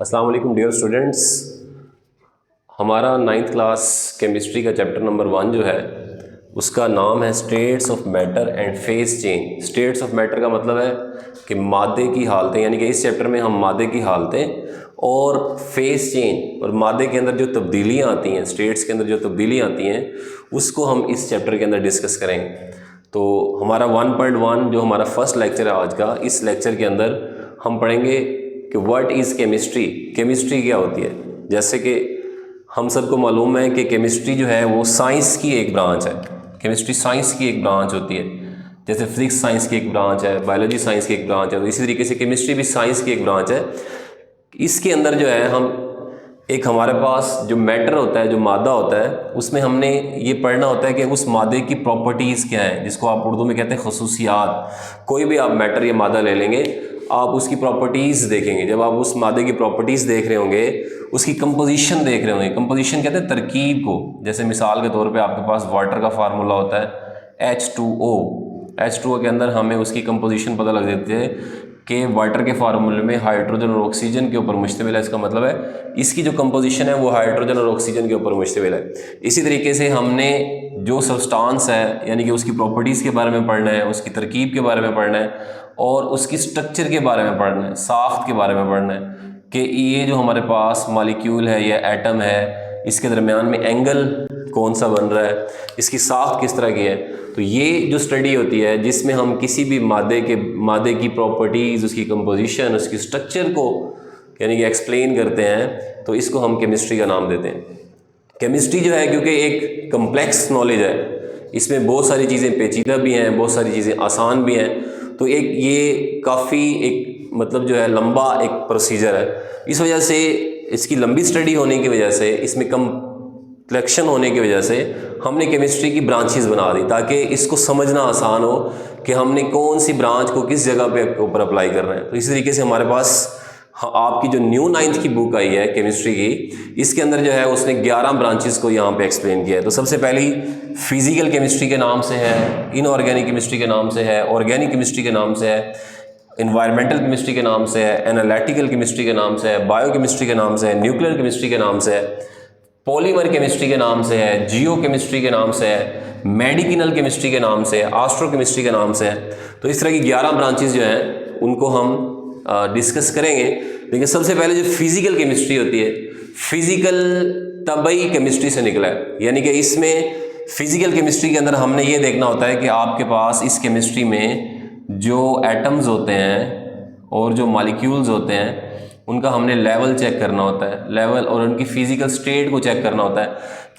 अस्सलाम वालेकुम dear students. हमारा 9th क्लास केमिस्ट्री का चैप्टर नंबर 1 जो है उसका नाम है states of matter and phase change. States of matter का मतलब है कि मादे की हालतें, यानी कि इस चैप्टर में हम मादे की हालतें और फेज चेंज और मादे के अंदर जो तब्दीलियाँ आती हैं, स्टेट्स के अंदर जो तब्दीलियाँ आती हैं उसको हम इस चैप्टर के अंदर डिस्कस करेंगे। तो हमारा 1.1 जो हमारा फर्स्ट लेक्चर है आज का, इस लेक्चर के अंदर हम पढ़ेंगे कि व्हाट इज़ केमिस्ट्री, केमिस्ट्री क्या होती है। जैसे कि हम सबको मालूम है कि केमिस्ट्री जो है वो साइंस की एक ब्रांच है। केमिस्ट्री साइंस की एक ब्रांच होती है, जैसे फिजिक्स साइंस की एक ब्रांच है, बायोलॉजी साइंस की एक ब्रांच है, तो इसी तरीके से केमिस्ट्री भी साइंस की एक ब्रांच है। इसके अंदर जो है हम एक हमारे पास जो मैटर होता है, जो मादा होता है, उसमें हमने ये पढ़ना होता है कि उस मादे की प्रॉपर्टीज़ क्या हैं, जिसको आप उर्दू में कहते हैं खसूसियात। कोई भी आप मैटर या मादा ले लेंगे, आप उसकी प्रॉपर्टीज़ देखेंगे। जब आप उस मादे की प्रॉपर्टीज़ देख रहे होंगे, उसकी कंपोजिशन देख रहे होंगे। कंपोजिशन कहते हैं तरकीब को। जैसे मिसाल के तौर पे आपके पास वाटर का फार्मूला होता है H2O। H2O के अंदर हमें उसकी कंपोजिशन पता लग जाती है कि वाटर के फार्मूले में हाइड्रोजन और ऑक्सीजन के ऊपर मुश्तमिल है। इसका मतलब है इसकी जो कंपोजिशन है वो हाइड्रोजन और ऑक्सीजन के ऊपर मुश्तमिल है। इसी तरीके से हमने जो सब्सटेंस है, यानी कि उसकी प्रॉपर्टीज़ के बारे में पढ़ना है, उसकी तरकीब के बारे में पढ़ना है और उसकी स्ट्रक्चर के बारे में पढ़ना है, साख्त के बारे में पढ़ना है कि ये जो हमारे पास मॉलिक्यूल है या एटम है, इसके दरमियान में एंगल कौन सा बन रहा है, इसकी साख्त किस तरह की है। तो ये जो स्टडी होती है जिसमें हम किसी भी मादे की प्रॉपर्टीज़, उसकी कंपोजिशन, उसकी स्ट्रक्चर को यानी कि एक्सप्लेन करते हैं, तो इसको हम केमिस्ट्री का नाम देते हैं। केमिस्ट्री जो है क्योंकि एक कम्प्लेक्स नॉलेज है, इसमें बहुत सारी चीज़ें पेचीदा भी हैं, बहुत सारी चीज़ें आसान भी हैं, तो एक ये काफ़ी एक मतलब जो है लंबा एक प्रोसीजर है। इस वजह से इसकी लंबी स्टडी होने की वजह से, इसमें कम्प्लेक्शन होने की वजह से हमने केमिस्ट्री की ब्रांचेस बना दी ताकि इसको समझना आसान हो कि हमने कौन सी ब्रांच को किस जगह पे ऊपर अप्लाई करना है। तो इसी तरीके से हमारे पास आपकी जो न्यू 9th की बुक आई है केमिस्ट्री की, इसके अंदर जो है उसने 11 ब्रांचेस को यहाँ पे एक्सप्लेन किया है। तो सबसे पहली फिजिकल केमिस्ट्री के नाम से है, इनऑर्गेनिक केमिस्ट्री के नाम से है, ऑर्गेनिक केमिस्ट्री के नाम से है, इन्वायरमेंटल केमिस्ट्री के नाम से है, एनालिटिकल केमिस्ट्री के नाम से है, बायो केमिस्ट्री के नाम से है, न्यूक्लियर केमिस्ट्री के नाम से है, पॉलीमर केमिस्ट्री के नाम से है, जियो केमिस्ट्री के नाम से है, मेडिसिनल केमिस्ट्री के नाम से है, एस्ट्रो केमिस्ट्री के नाम से है। तो इस तरह की 11 ब्रांचेस जो हैं उनको हम डिस्कस करेंगे। लेकिन सबसे पहले जो फिजिकल केमिस्ट्री होती है, फिजिकल तबई केमिस्ट्री से निकला है, यानी कि इसमें फिजिकल केमिस्ट्री के अंदर हमने ये देखना होता है कि आपके पास इस केमिस्ट्री में जो एटम्स होते हैं और जो मॉलिक्यूल्स होते हैं उनका हमने लेवल चेक करना होता है, लेवल और उनकी फिजिकल स्टेट को चेक करना होता है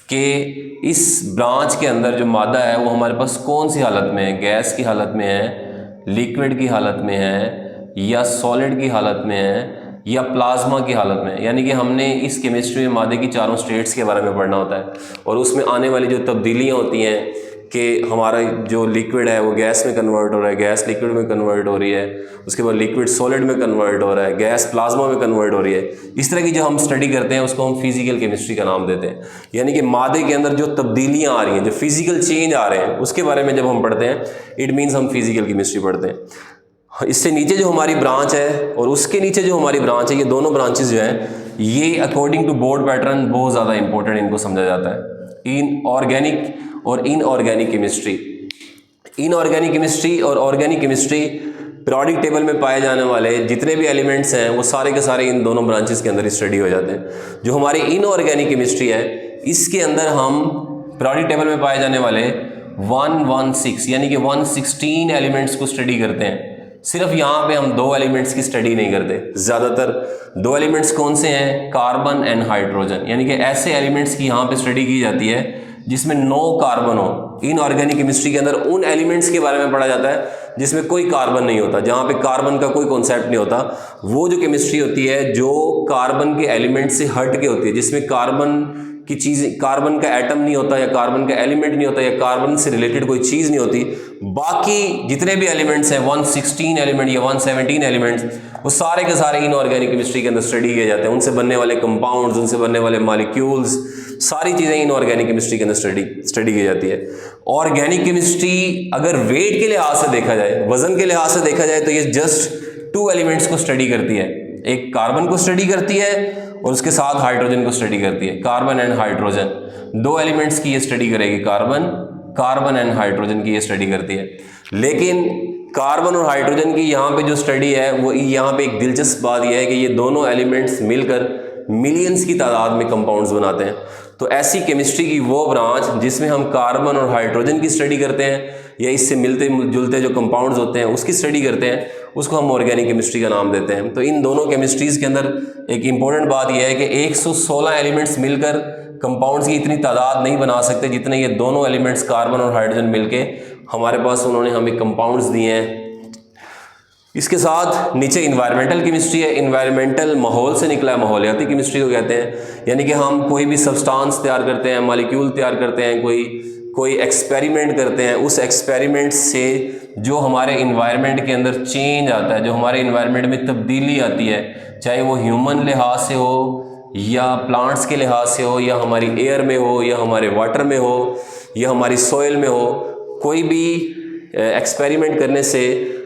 कि इस ब्रांच के अंदर जो मादा है वो हमारे पास कौन सी हालत में है, गैस की हालत में है, लिक्विड की हालत में है, या सॉलिड की हालत में है, या प्लाज्मा की हालत में है। यानी कि हमने इस केमिस्ट्री में मादे की चारों स्टेट्स के बारे में पढ़ना होता है और उसमें आने वाली जो तब्दीलियाँ होती हैं कि हमारा जो लिक्विड है वो गैस में कन्वर्ट हो रहा है, गैस लिक्विड में कन्वर्ट हो रही है, उसके बाद लिक्विड सॉलिड में कन्वर्ट हो रहा है, गैस प्लाज्मा में कन्वर्ट हो रही है। इस तरह की जो हम स्टडी करते हैं उसको हम फिजिकल केमिस्ट्री का नाम देते हैं। यानी कि मादे के अंदर जो तब्दीलियाँ आ रही हैं, जो फिजिकल चेंज आ रहे हैं, उसके बारे में जब हम पढ़ते हैं, इट मीन्स हम फिजिकल केमिस्ट्री पढ़ते हैं। इससे नीचे जो हमारी ब्रांच है और उसके नीचे जो हमारी ब्रांच है, ये दोनों ब्रांचेस जो हैं ये अकॉर्डिंग टू बोर्ड पैटर्न बहुत ज़्यादा इंपॉर्टेंट इनको समझा जाता है। इन ऑर्गेनिक और इनऑर्गेनिक केमिस्ट्री, इनऑर्गेनिक केमिस्ट्री और ऑर्गेनिक केमिस्ट्री, पीरियोडिक टेबल में पाए जाने वाले जितने भी एलिमेंट्स हैं वो सारे के सारे इन दोनों ब्रांचेस के अंदर स्टडी हो जाते हैं। जो हमारी इनऑर्गेनिक केमिस्ट्री है इसके अंदर हम पीरियोडिक टेबल में पाए जाने वाले 116 यानी कि 116 एलिमेंट्स को स्टडी करते हैं। सिर्फ यहाँ पे हम 2 एलिमेंट्स की स्टडी नहीं करते, ज़्यादातर 2 एलिमेंट्स कौन से हैं, कार्बन एंड हाइड्रोजन। यानी कि ऐसे एलिमेंट्स की यहाँ पे स्टडी की जाती है जिसमें 9 कार्बन हो। इनऑर्गेनिक केमिस्ट्री के अंदर उन एलिमेंट्स के बारे में पढ़ा जाता है जिसमें कोई कार्बन नहीं होता, जहाँ पे कार्बन का कोई कॉन्सेप्ट नहीं होता। वो जो केमिस्ट्री होती है जो कार्बन के एलिमेंट से हट के होती है, जिसमें कार्बन की चीज़, कार्बन का एटम नहीं होता या कार्बन का एलिमेंट नहीं होता या कार्बन से रिलेटेड कोई चीज़ नहीं होती, बाकी जितने भी एलिमेंट्स हैं 116 एलिमेंट या 117 एलिमेंट्स, वो सारे के सारे इनऑर्गेनिक केमिस्ट्री के अंदर स्टडी किए जाते हैं। उनसे बनने वाले कंपाउंड्स, उनसे बनने वाले मॉलिक्यूल्स, सारी चीज़ें इनऑर्गेनिक केमिस्ट्री के अंदर स्टडी की जाती है। ऑर्गेनिक केमिस्ट्री अगर वेट के लिहाज से देखा जाए, वजन के लिहाज से देखा जाए, तो ये जस्ट 2 एलिमेंट्स को स्टडी करती है। एक कार्बन को स्टडी करती है और उसके साथ हाइड्रोजन को स्टडी करती है। कार्बन एंड हाइड्रोजन, दो एलिमेंट्स की ये स्टडी करेगी। कार्बन एंड हाइड्रोजन की ये स्टडी करती है। लेकिन कार्बन और हाइड्रोजन की यहाँ पे जो स्टडी है वो यहाँ पे एक दिलचस्प बात यह है कि ये दोनों एलिमेंट्स मिलकर मिलियंस की तादाद में कंपाउंड्स बनाते हैं। तो ऐसी केमिस्ट्री की वो ब्रांच जिसमें हम कार्बन और हाइड्रोजन की स्टडी करते हैं या इससे मिलते जुलते जो कंपाउंड्स होते हैं उसकी स्टडी करते हैं, उसको हम ऑर्गेनिक केमिस्ट्री का नाम देते हैं। तो इन दोनों केमिस्ट्रीज़ के अंदर एक इम्पॉर्टेंट बात यह है कि 116 एलिमेंट्स मिलकर कंपाउंड्स की इतनी तादाद नहीं बना सकते जितने ये दोनों एलिमेंट्स कार्बन और हाइड्रोजन मिलके हमारे पास उन्होंने हमें कंपाउंड्स दिए हैं। इसके साथ नीचे इन्वायरमेंटल केमिस्ट्री है। इन्वायरमेंटल माहौल से निकला है, माहौलियाती केमिस्ट्री को कहते हैं। यानी कि हम कोई भी सब्सटेंस तैयार करते हैं, मॉलिक्यूल तैयार करते हैं, कोई एक्सपेरिमेंट करते हैं, उस एक्सपेरिमेंट से जो हमारे इन्वायरमेंट के अंदर चेंज आता है, जो हमारे इन्वायरमेंट में तब्दीली आती है, चाहे वो ह्यूमन लिहाज से हो या प्लांट्स के लिहाज से हो या हमारी एयर में हो या हमारे वाटर में हो या हमारी सॉइल में हो, कोई भी एक्सपेरिमेंट करने से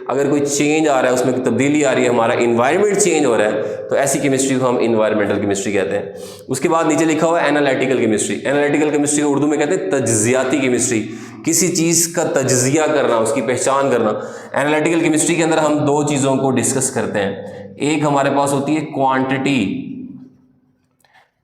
अगर कोई चेंज आ रहा है, उसमें तब्दीली आ रही है, हमारा इन्वायरमेंट चेंज हो रहा है, तो ऐसी केमिस्ट्री को हम इन्वायरमेंटल केमिस्ट्री कहते हैं। उसके बाद नीचे लिखा हुआ है एनालिटिकल केमिस्ट्री। एनालिटिकल केमिस्ट्री को उर्दू में कहते हैं तज्जियाती केमिस्ट्री, किसी चीज़ का तज्जिया करना, उसकी पहचान करना। एनालिटिकल केमिस्ट्री के अंदर हम दो चीज़ों को डिस्कस करते हैं। एक हमारे पास होती है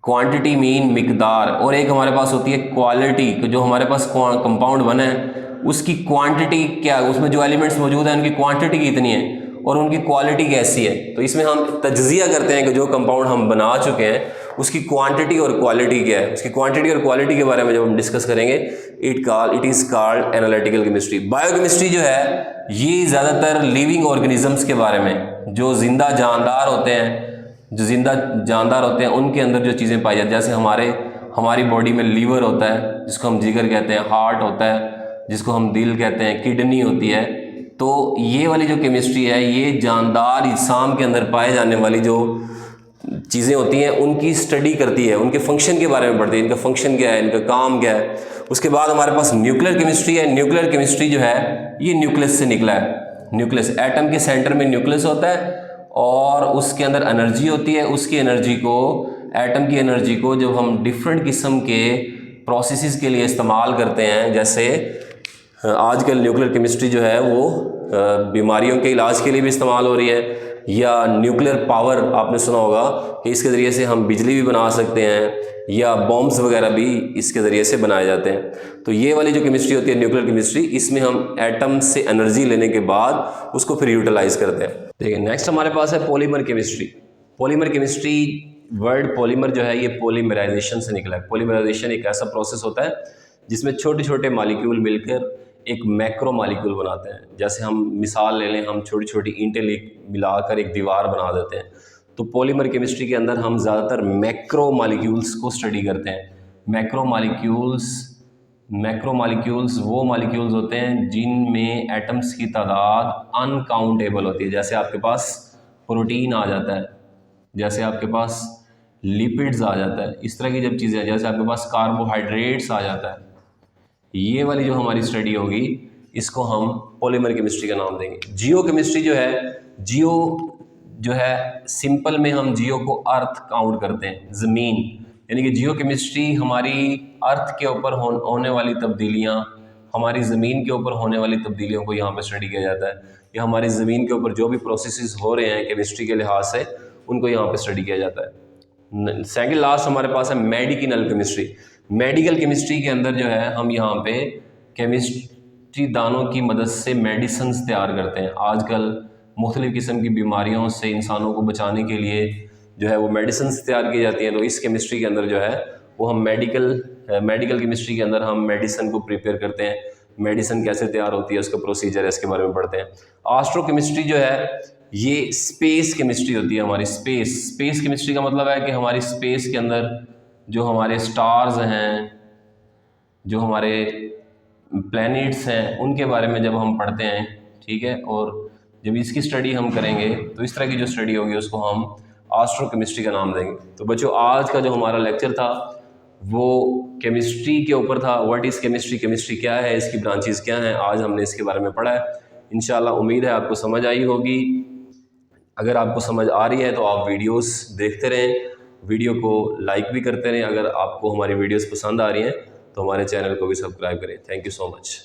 क्वांटिटी मीन मिकदार, और एक हमारे पास होती है क्वालिटी, जो हमारे पास कंपाउंड बना है उसकी क्वांटिटी क्या है, उसमें जो एलिमेंट्स मौजूद हैं उनकी क्वांटिटी कितनी है और उनकी क्वालिटी कैसी है। तो इसमें हम तज्जिया करते हैं कि जो कंपाउंड हम बना चुके हैं उसकी क्वांटिटी और क्वालिटी क्या है। उसकी क्वांटिटी और क्वालिटी के बारे में जब हम डिस्कस करेंगे it is called analytical chemistry. Biochemistry जो है ये ज़्यादातर लिविंग ऑर्गेनिजम्स के बारे में, जो जिंदा जानदार होते हैं उनके अंदर जो चीज़ें पाई जाती हैं। जैसे हमारी बॉडी में लीवर होता है जिसको हम जिगर कहते हैं, हार्ट होता है जिसको हम दिल कहते हैं, किडनी होती है। तो ये वाली जो केमिस्ट्री है ये जानदार अजसाम के अंदर पाए जाने वाली जो चीज़ें होती हैं उनकी स्टडी करती है, उनके फंक्शन के बारे में पढ़ती है, इनका फंक्शन क्या है, इनका काम क्या है। उसके बाद हमारे पास न्यूक्लियर केमिस्ट्री है। न्यूक्लियर केमिस्ट्री जो है ये न्यूक्लियस से निकला है। न्यूक्लियस, एटम के सेंटर में न्यूक्लियस होता है और उसके अंदर एनर्जी होती है। उसकी एनर्जी को, एटम की एनर्जी को जब हम डिफरेंट किस्म के प्रोसेसेस के लिए इस्तेमाल करते हैं, जैसे आजकल न्यूक्लियर केमिस्ट्री जो है वो बीमारियों के इलाज के लिए भी इस्तेमाल हो रही है, या न्यूक्लियर पावर आपने सुना होगा कि इसके ज़रिए से हम बिजली भी बना सकते हैं या बॉम्ब्स वगैरह भी इसके ज़रिए से बनाए जाते हैं। तो ये वाली जो केमिस्ट्री होती है न्यूक्लियर केमिस्ट्री, इसमें हम एटम से एनर्जी लेने के बाद उसको फिर यूटिलाइज करते हैं। देखिए नेक्स्ट हमारे पास है polymer chemistry. Polymer chemistry, word polymer जो है ये पॉलीमराइजेशन से निकला है। पॉलीमराइजेशन एक ऐसा प्रोसेस होता है जिसमें छोटे छोटे मॉलिक्यूल मिलकर एक मैक्रो मॉलिक्यूल बनाते हैं। जैसे हम मिसाल ले लें, हम छोटी छोटी ईंटें मिलाकर एक दीवार बना देते हैं। तो पॉलीमर केमिस्ट्री के अंदर हम ज़्यादातर मैक्रो मॉलिक्यूल्स को स्टडी करते हैं। मैक्रो मॉलिक्यूल्स वो मॉलिक्यूल्स होते हैं जिनमें एटम्स की तादाद अनकाउंटेबल होती है। जैसे आपके पास प्रोटीन आ जाता है, जैसे आपके पास लिपिड्स आ जाता है, इस तरह की जब चीज़ें, जैसे आपके पास कार्बोहाइड्रेट्स आ जाता है, ये वाली जो हमारी स्टडी होगी इसको हम पॉलीमर केमिस्ट्री का नाम देंगे। जियो केमिस्ट्री जो है सिंपल में हम जियो को अर्थ काउंट करते हैं, ज़मीन। यानी कि जियो केमिस्ट्री हमारी अर्थ के ऊपर होने वाली तब्दीलियाँ, हमारी ज़मीन के ऊपर होने वाली तब्दीलियों को यहाँ पर स्टडी किया जाता है, या हमारी ज़मीन के ऊपर जो भी प्रोसेसेस हो रहे हैं केमिस्ट्री के लिहाज से उनको यहाँ पर स्टडी किया जाता है। सेकंड लास्ट हमारे पास है मेडिकल केमिस्ट्री। मेडिकल केमिस्ट्री के अंदर जो है हम यहाँ पे केमिस्ट्री दानों की मदद से मेडिसिन्स तैयार करते हैं। आजकल मुख्तलिफ़ किस्म की बीमारियों से इंसानों को बचाने के लिए जो है वो मेडिसिन्स तैयार की जाती हैं। तो इस केमिस्ट्री के अंदर जो है वो हम मेडिकल केमिस्ट्री के अंदर हम मेडिसिन को प्रिपेयर करते हैं। मेडिसिन कैसे तैयार होती है, उसका प्रोसीजर है, इसके बारे में पढ़ते हैं। एस्ट्रो केमिस्ट्री जो है ये स्पेस केमिस्ट्री होती है हमारी। स्पेस केमिस्ट्री का मतलब है कि हमारी स्पेस के अंदर जो हमारे स्टार्स हैं, जो हमारे प्लैनेट्स हैं, उनके बारे में जब हम पढ़ते हैं, ठीक है, और जब इसकी स्टडी हम करेंगे तो इस तरह की जो स्टडी होगी उसको हम एस्ट्रो केमिस्ट्री का नाम देंगे। तो बच्चों आज का जो हमारा लेक्चर था वो केमिस्ट्री के ऊपर था। व्हाट इज़ केमिस्ट्री, केमिस्ट्री क्या है, इसकी ब्रांचेस क्या हैं, आज हमने इसके बारे में पढ़ा है। इंशाल्लाह उम्मीद है आपको समझ आई होगी। अगर आपको समझ आ रही है तो आप वीडियोस देखते रहें, वीडियो को लाइक भी करते रहें। अगर आपको हमारी वीडियोस पसंद आ रही हैं तो हमारे चैनल को भी सब्सक्राइब करें। Thank you so much.